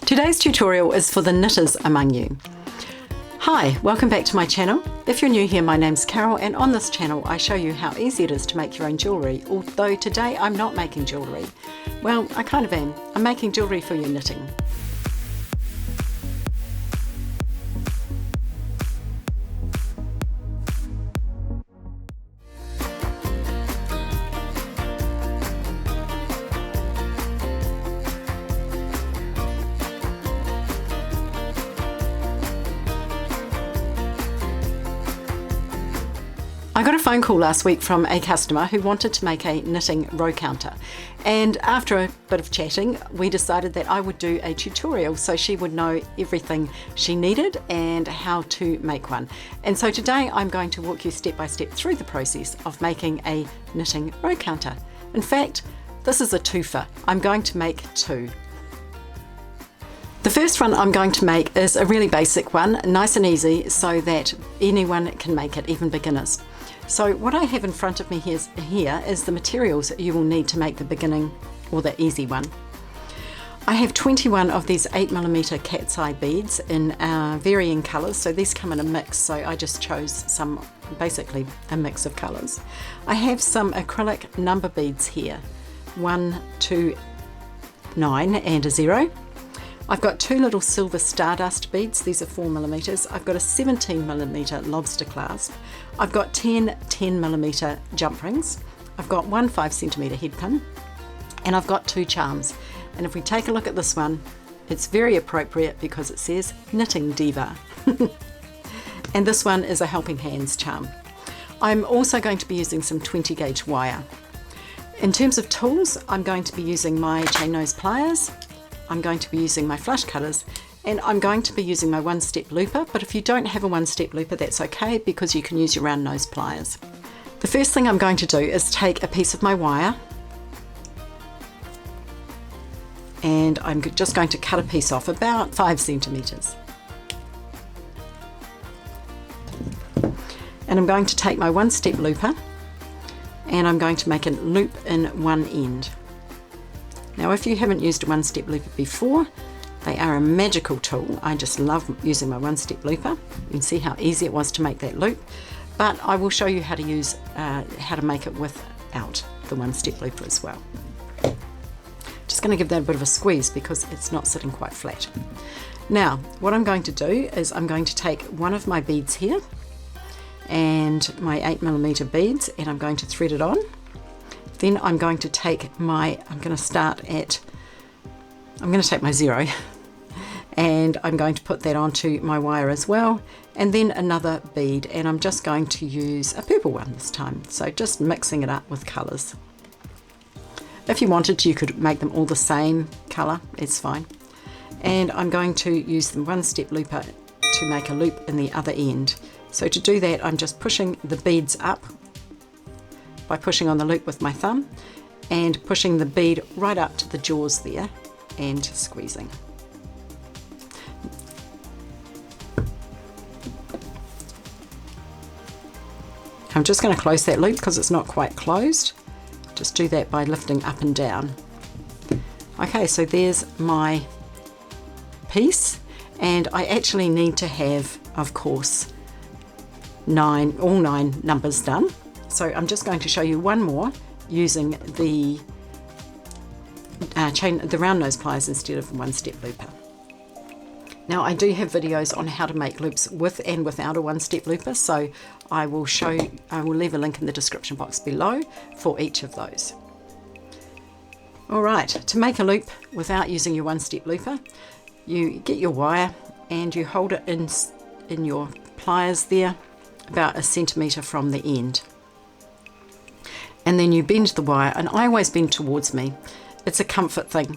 Today's tutorial is for the knitters among you. Hi, welcome back to my channel. If you're new here, my name's Carol, and on this channel I show you how easy it is to make your own jewellery, although today I'm not making jewellery. Well, I kind of am. I'm making jewellery for your knitting. I got a phone call last week from a customer who wanted to make a knitting row counter, and after a bit of chatting we decided that I would do a tutorial so she would know everything she needed and how to make one. And so today I'm going to walk you step by step through the process of making a knitting row counter. In fact, this is a twofer. I'm going to make two. The first one I'm going to make is a really basic one, nice and easy, so that anyone can make it, even beginners. So what I have in front of me here is the materials you will need to make the beginning or the easy one. I have 21 of these 8mm cat's eye beads in varying colours, so these come in a mix, so I just chose some, basically a mix of colours. I have some acrylic number beads here, 1, 2, 9 and a 0. I've got two little silver stardust beads, these are 4mm. I've got a 17mm lobster clasp. I've got 10 10mm jump rings. I've got one 5cm head pin, and I've got two charms. And if we take a look at this one, it's very appropriate because it says Knitting Diva. And this one is a Helping Hands charm. I'm also going to be using some 20 gauge wire. In terms of tools, I'm going to be using my chain nose pliers, I'm going to be using my flush cutters, and I'm going to be using my one-step looper, but if you don't have a one-step looper, that's okay because you can use your round nose pliers. The first thing I'm going to do is take a piece of my wire, and I'm just going to cut a piece off about 5 centimeters. And I'm going to take my one-step looper and I'm going to make a loop in one end. Now if you haven't used a one-step looper before, they are a magical tool. I just love using my one-step looper. You can see how easy it was to make that loop, but I will show you how to make it without the one-step looper as well. Just going to give that a bit of a squeeze because it's not sitting quite flat. Now what I'm going to do is I'm going to take one of my beads here and my 8mm beads, and I'm going to thread it on. Then I'm going to take my, I'm going to take my 0 and I'm going to put that onto my wire as well, and then another bead, and I'm just going to use a purple one this time, so just mixing it up with colours. If you wanted to, you could make them all the same colour, it's fine. And I'm going to use the one-step looper to make a loop in the other end. So to do that, I'm just pushing the beads up by pushing on the loop with my thumb and pushing the bead right up to the jaws there and squeezing. I'm just going to close that loop because it's not quite closed. Just do that by lifting up and down. Okay, so there's my piece, and I actually need to have, of course, all 9 numbers done. So I'm just going to show you one more using the round nose pliers instead of one-step looper. Now I do have videos on how to make loops with and without a one-step looper, so I will leave a link in the description box below for each of those. Alright, to make a loop without using your one-step looper, you get your wire and you hold it in your pliers there about 1 centimetre from the end. And then you bend the wire, and I always bend towards me. It's a comfort thing,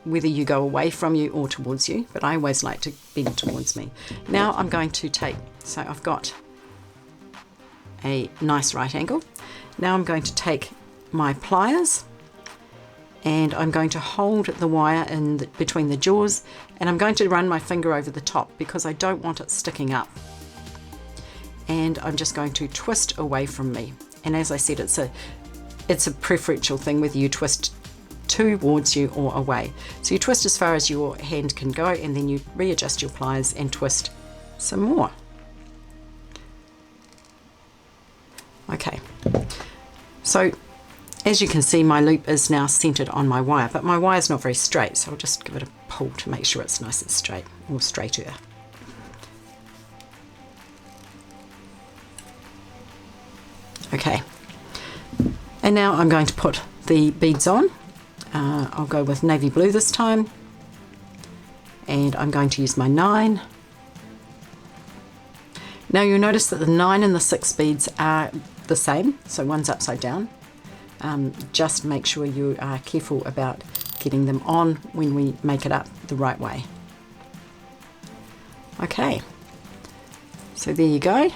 whether you go away from you or towards you, but I always like to bend towards me. Now I'm going to so I've got a nice right angle. Now I'm going to take my pliers and I'm going to hold the wire between the jaws, and I'm going to run my finger over the top because I don't want it sticking up. And I'm just going to twist away from me. And as I said, it's a preferential thing whether you twist towards you or away. So you twist as far as your hand can go, and then you readjust your pliers and twist some more. Okay, so as you can see, my loop is now centered on my wire, but my wire is not very straight, so I'll just give it a pull to make sure it's nice and straight, or straighter. Okay, and now I'm going to put the beads on. I'll go with navy blue this time, and I'm going to use my 9. Now you'll notice that the 9 and the 6 beads are the same, so one's upside down. Just make sure you are careful about getting them on when we make it up the right way. Okay, so there you go.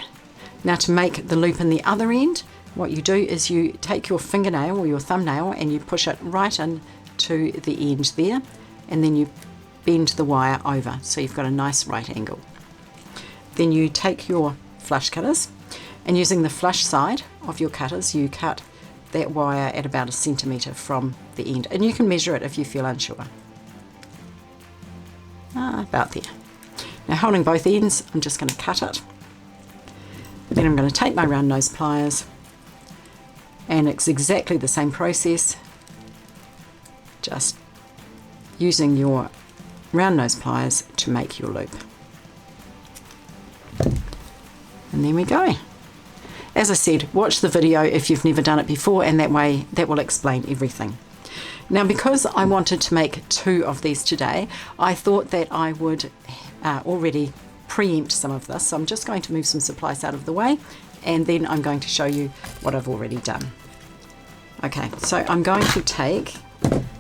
Now to make the loop in the other end, what you do is you take your fingernail or your thumbnail and you push it right in to the end there, and then you bend the wire over so you've got a nice right angle. Then you take your flush cutters, and using the flush side of your cutters, you cut that wire at about 1 centimetre from the end, and you can measure it if you feel unsure. About there. Now holding both ends, I'm just going to cut it. Then I'm going to take my round nose pliers, and it's exactly the same process, just using your round nose pliers to make your loop. And there we go. As I said, watch the video if you've never done it before, and that way that will explain everything. Now, because I wanted to make 2 of these today, I thought that I would already preempt some of this. So I'm just going to move some supplies out of the way, and then I'm going to show you what I've already done. Okay, so I'm going to take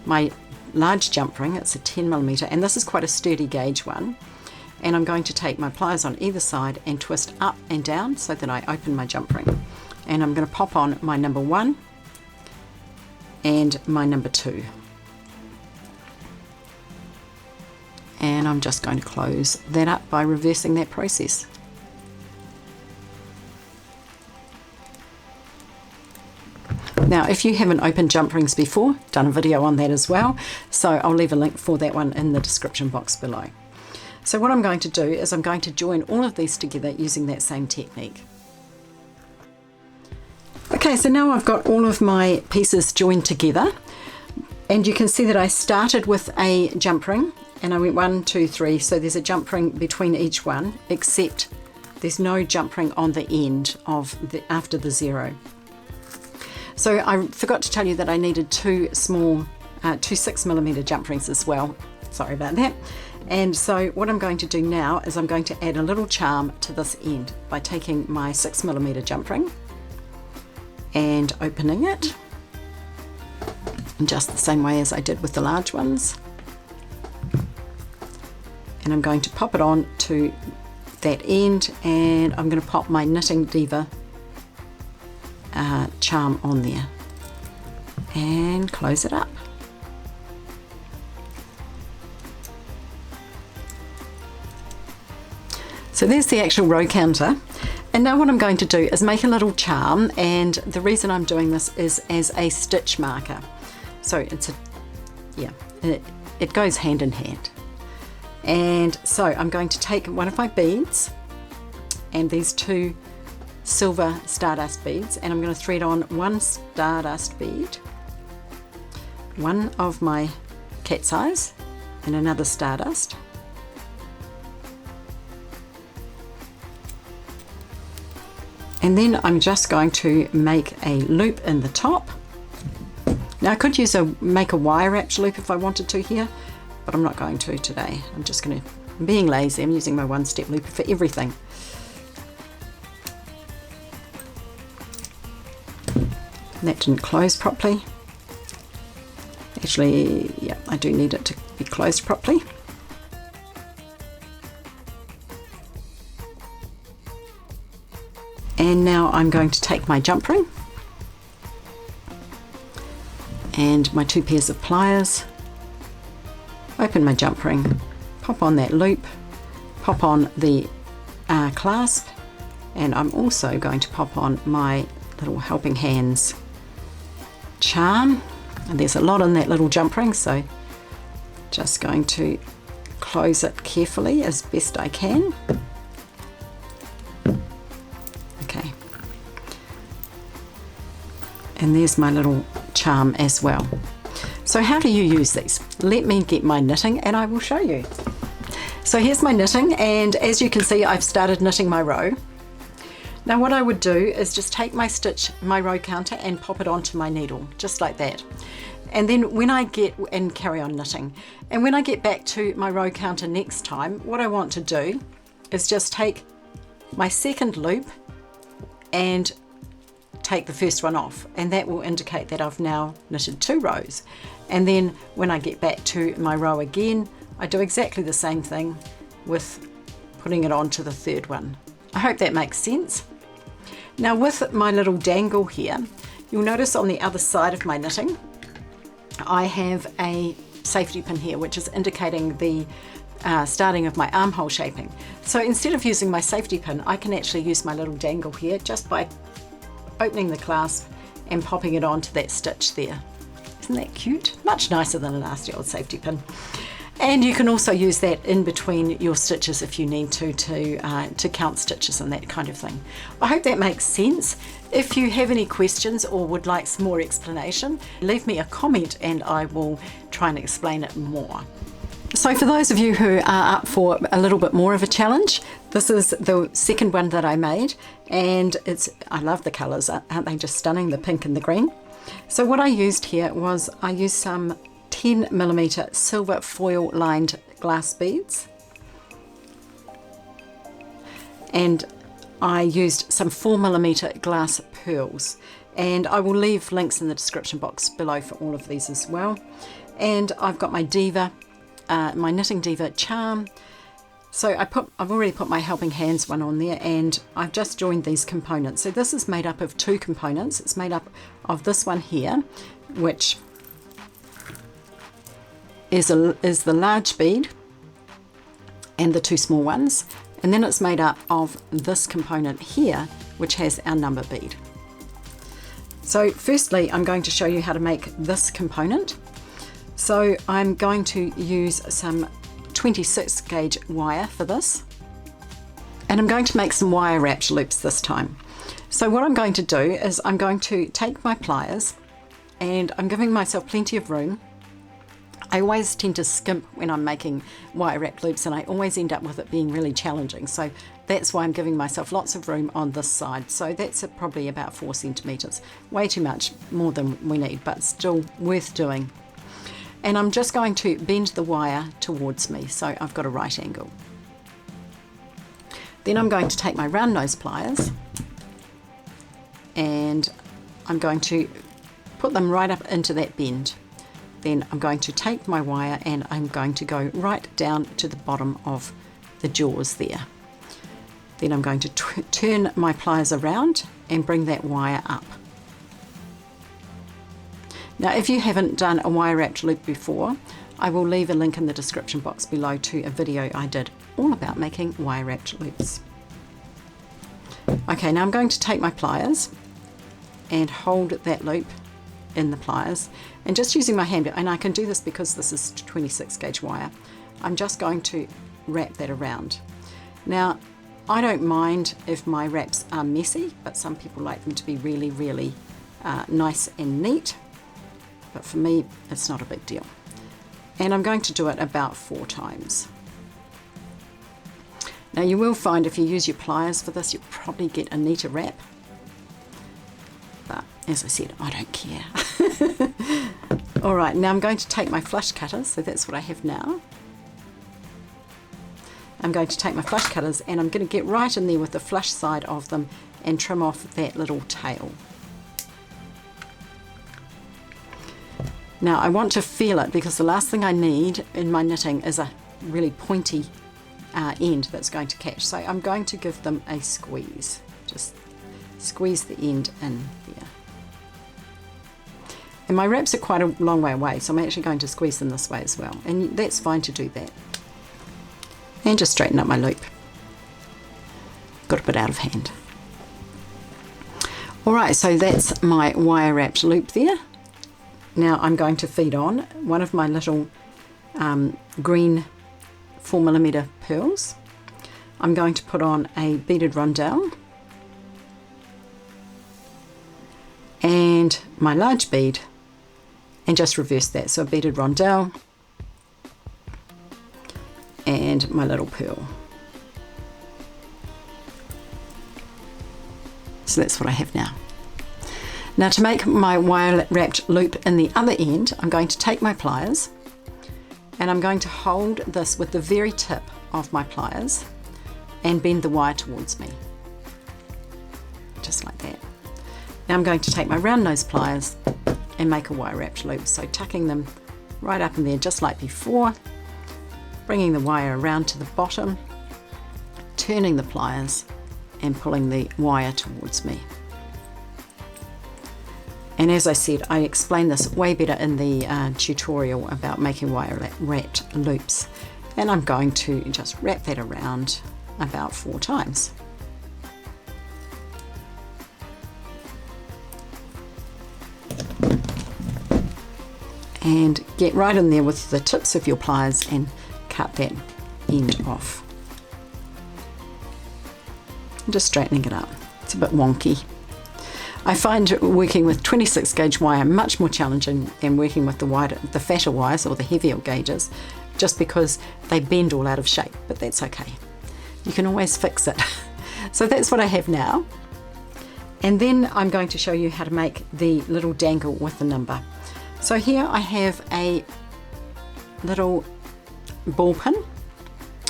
my large jump ring. It's a 10mm, and this is quite a sturdy gauge one. And I'm going to take my pliers on either side and twist up and down so that I open my jump ring. And I'm going to pop on my number 1 and my number 2. And I'm just going to close that up by reversing that process. Now, if you haven't opened jump rings before, done a video on that as well, so I'll leave a link for that one in the description box below. So what I'm going to do is I'm going to join all of these together using that same technique. Okay, so now I've got all of my pieces joined together, and you can see that I started with a jump ring and I went 1, 2, 3, so there's a jump ring between each one, except there's no jump ring on the end of after the 0. So I forgot to tell you that I needed 2 small 2 6mm jump rings as well. Sorry about that. And so what I'm going to do now is I'm going to add a little charm to this end by taking my 6mm jump ring and opening it in just the same way as I did with the large ones. And I'm going to pop it on to that end, and I'm going to pop my Knitting Diva charm on there and close it up. So there's the actual row counter, and now what I'm going to do is make a little charm, and the reason I'm doing this is as a stitch marker. So it's it goes hand in hand. And so I'm going to take one of my beads and these 2 silver stardust beads, and I'm going to thread on 1 stardust bead, one of my cat's eyes, and another stardust. And then I'm just going to make a loop in the top. Now I could make a wire wrapped loop if I wanted to here, but I'm not going to today. I'm being lazy. I'm using my 1-step looper for everything. And that didn't close properly. Actually, yeah, I do need it to be closed properly. And now I'm going to take my jump ring and my 2 pairs of pliers, open my jump ring, pop on that loop, pop on the clasp, and I'm also going to pop on my little helping hands charm, And there's a lot in that little jump ring, so just going to close it carefully as best I can. Okay. And there's my little charm as well. So how do you use these? Let me get my knitting and I will show you. So here's my knitting, and as you can see, I've started knitting my row. Now what I would do is just take my row counter and pop it onto my needle, just like that. And then when I carry on knitting. And when I get back to my row counter next time, what I want to do is just take my second loop and take the first one off, and that will indicate that I've now knitted 2 rows. And then when I get back to my row again, I do exactly the same thing with putting it onto the third one. I hope that makes sense. Now with my little dangle here, you'll notice on the other side of my knitting, I have a safety pin here, which is indicating the starting of my armhole shaping. So instead of using my safety pin, I can actually use my little dangle here just by opening the clasp and popping it onto that stitch there. Isn't that cute? Much nicer than a nasty old safety pin. And you can also use that in between your stitches if you need to count stitches and that kind of thing. I hope that makes sense. If you have any questions or would like some more explanation, leave me a comment and I will try and explain it more. So for those of you who are up for a little bit more of a challenge, this is the second one that I made, and I love the colours, aren't they just stunning, the pink and the green? So what I used here was I used some 10mm silver foil lined glass beads, and I used some 4mm glass pearls, and I will leave links in the description box below for all of these as well. And I've got my Diva, my Knitting Diva charm. So I've already put my helping hands one on there, and I've just joined these components. So this is made up of 2 components. It's made up of this one here, which is the large bead and the 2 small ones, and then it's made up of this component here, which has our number bead. So firstly, I'm going to show you how to make this component. So I'm going to use some 26 gauge wire for this, and I'm going to make some wire wrapped loops this time. So what I'm going to do is I'm going to take my pliers, and I'm giving myself plenty of room. I always tend to skimp when I'm making wire wrapped loops, and I always end up with it being really challenging. So that's why I'm giving myself lots of room on this side. So that's probably about 4 centimeters. Way too much, more than we need, but still worth doing. And I'm just going to bend the wire towards me, so I've got a right angle. Then I'm going to take my round nose pliers, and I'm going to put them right up into that bend. Then I'm going to take my wire and I'm going to go right down to the bottom of the jaws there. Then I'm going to turn my pliers around and bring that wire up. Now if you haven't done a wire wrapped loop before, I will leave a link in the description box below to a video I did all about making wire wrapped loops. Okay, now I'm going to take my pliers and hold that loop in the pliers, and just using my hand, and I can do this because this is 26 gauge wire, I'm just going to wrap that around. Now I don't mind if my wraps are messy, but some people like them to be really, really nice and neat, but for me it's not a big deal. And I'm going to do it about 4 times. Now you will find if you use your pliers for this, you'll probably get a neater wrap, but as I said, I don't care. Alright, now I'm going to take my flush cutters, so that's what I have now. I'm going to take my flush cutters and I'm going to get right in there with the flush side of them and trim off that little tail. Now I want to feel it, because the last thing I need in my knitting is a really pointy end that's going to catch. So I'm going to give them a squeeze. Just squeeze the end in there. And my wraps are quite a long way away, so I'm actually going to squeeze them this way as well. And that's fine to do that. And just straighten up my loop. Got a bit out of hand. Alright, so that's my wire wrapped loop there. Now I'm going to feed on one of my little green 4mm pearls. I'm going to put on a beaded rondelle and my large bead, and just reverse that. So a beaded rondelle and my little pearl. So that's what I have now. Now to make my wire wrapped loop in the other end, I'm going to take my pliers and I'm going to hold this with the very tip of my pliers and bend the wire towards me, just like that. Now I'm going to take my round nose pliers and make a wire wrapped loop, so tucking them right up in there just like before, bringing the wire around to the bottom, turning the pliers and pulling the wire towards me. And as I said, I explained this way better in the tutorial about making wire wrapped loops. And I'm going to just wrap that around about 4 times. And get right in there with the tips of your pliers and cut that end off. I'm just straightening it up. It's a bit wonky. I find working with 26 gauge wire much more challenging than working with the fatter wires or the heavier gauges, just because they bend all out of shape, but that's okay. You can always fix it. So that's what I have now. And then I'm going to show you how to make the little dangle with the number. So here I have a little ball pin.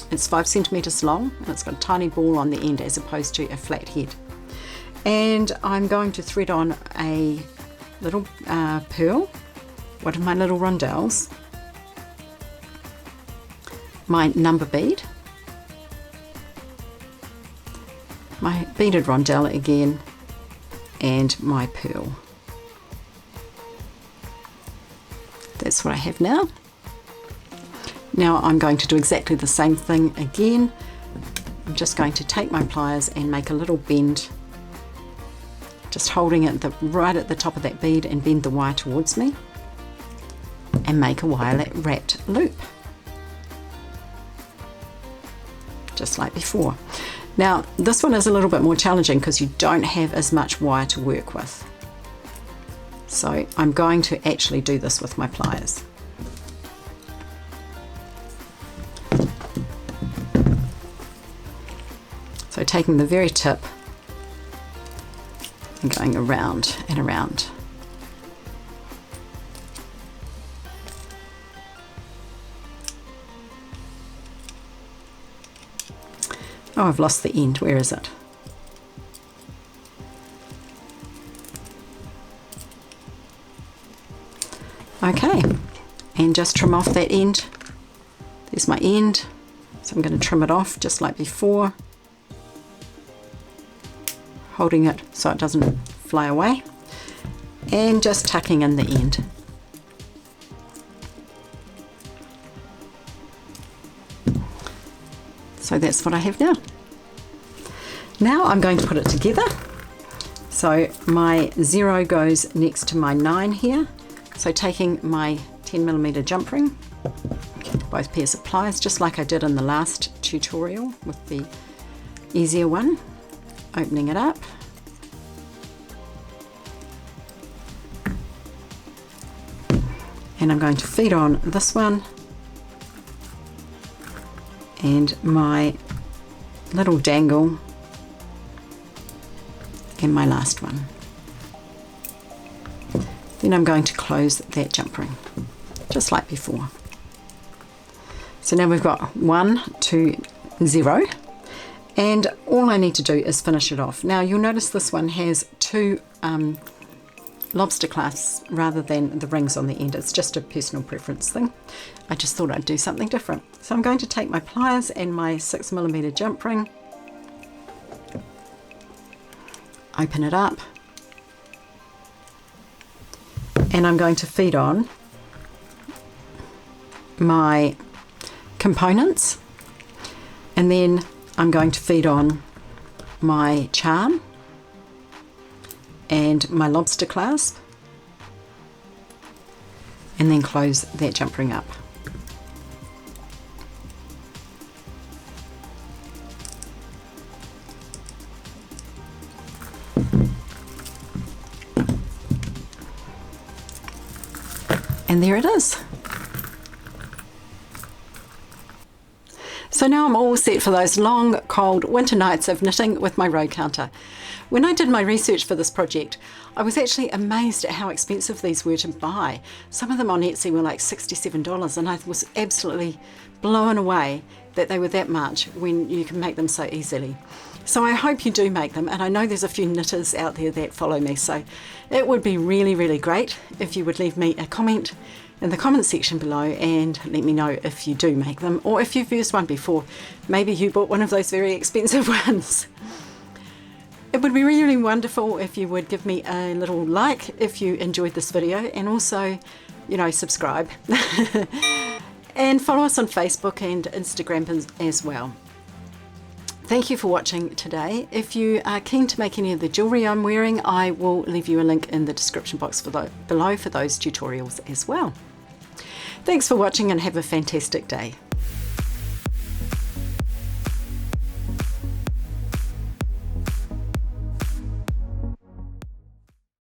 It's 5 centimeters long and it's got a tiny ball on the end as opposed to a flat head. And I'm going to thread on a little pearl, one of my little rondelles, my number bead, my beaded rondelle again, and my pearl. That's what I have now. Now I'm going to do exactly the same thing again. I'm just going to take my pliers and make a little bend, just holding it right at the top of that bead, and bend the wire towards me and make a wire wrapped loop, just like before. Now this one is a little bit more challenging because you don't have as much wire to work with. So I'm going to actually do this with my pliers. So taking the very tip and going around and around. Oh, I've lost the end. Where is it? Okay, and just trim off that end. There's my end. So I'm going to trim it off just like before, holding it so it doesn't fly away, and just tucking in the end. So that's what I have now. Now I'm going to put it together. So my 0 goes next to my 9 here. So taking my 10mm jump ring, both pairs of pliers, just like I did in the last tutorial with the easier one, opening it up, and I'm going to feed on this one and my little dangle and my last one. Then I'm going to close that jump ring, just like before. So now we've got 1, 2, 0, and all I need to do is finish it off. Now you'll notice this one has 2 lobster clasps rather than the rings on the end. It's just a personal preference thing. I just thought I'd do something different. So I'm going to take my pliers and my 6mm jump ring, open it up, and I'm going to feed on my components, and then I'm going to feed on my charm and my lobster clasp and then close that jump ring up. And there it is. So now I'm all set for those long, cold winter nights of knitting with my row counter. When I did my research for this project, I was actually amazed at how expensive these were to buy. Some of them on Etsy were like $67, and I was absolutely blown away that they were that much when you can make them so easily. So I hope you do make them, and I know there's a few knitters out there that follow me, so it would be really, really great if you would leave me a comment in the comment section below and let me know if you do make them, or if you've used one before. Maybe you bought one of those very expensive ones. It would be really wonderful if you would give me a little like if you enjoyed this video, and also, you know, subscribe. And follow us on Facebook and Instagram as well. Thank you for watching today. If you are keen to make any of the jewellery I'm wearing, I will leave you a link in the description box below for those tutorials as well. Thanks for watching and have a fantastic day.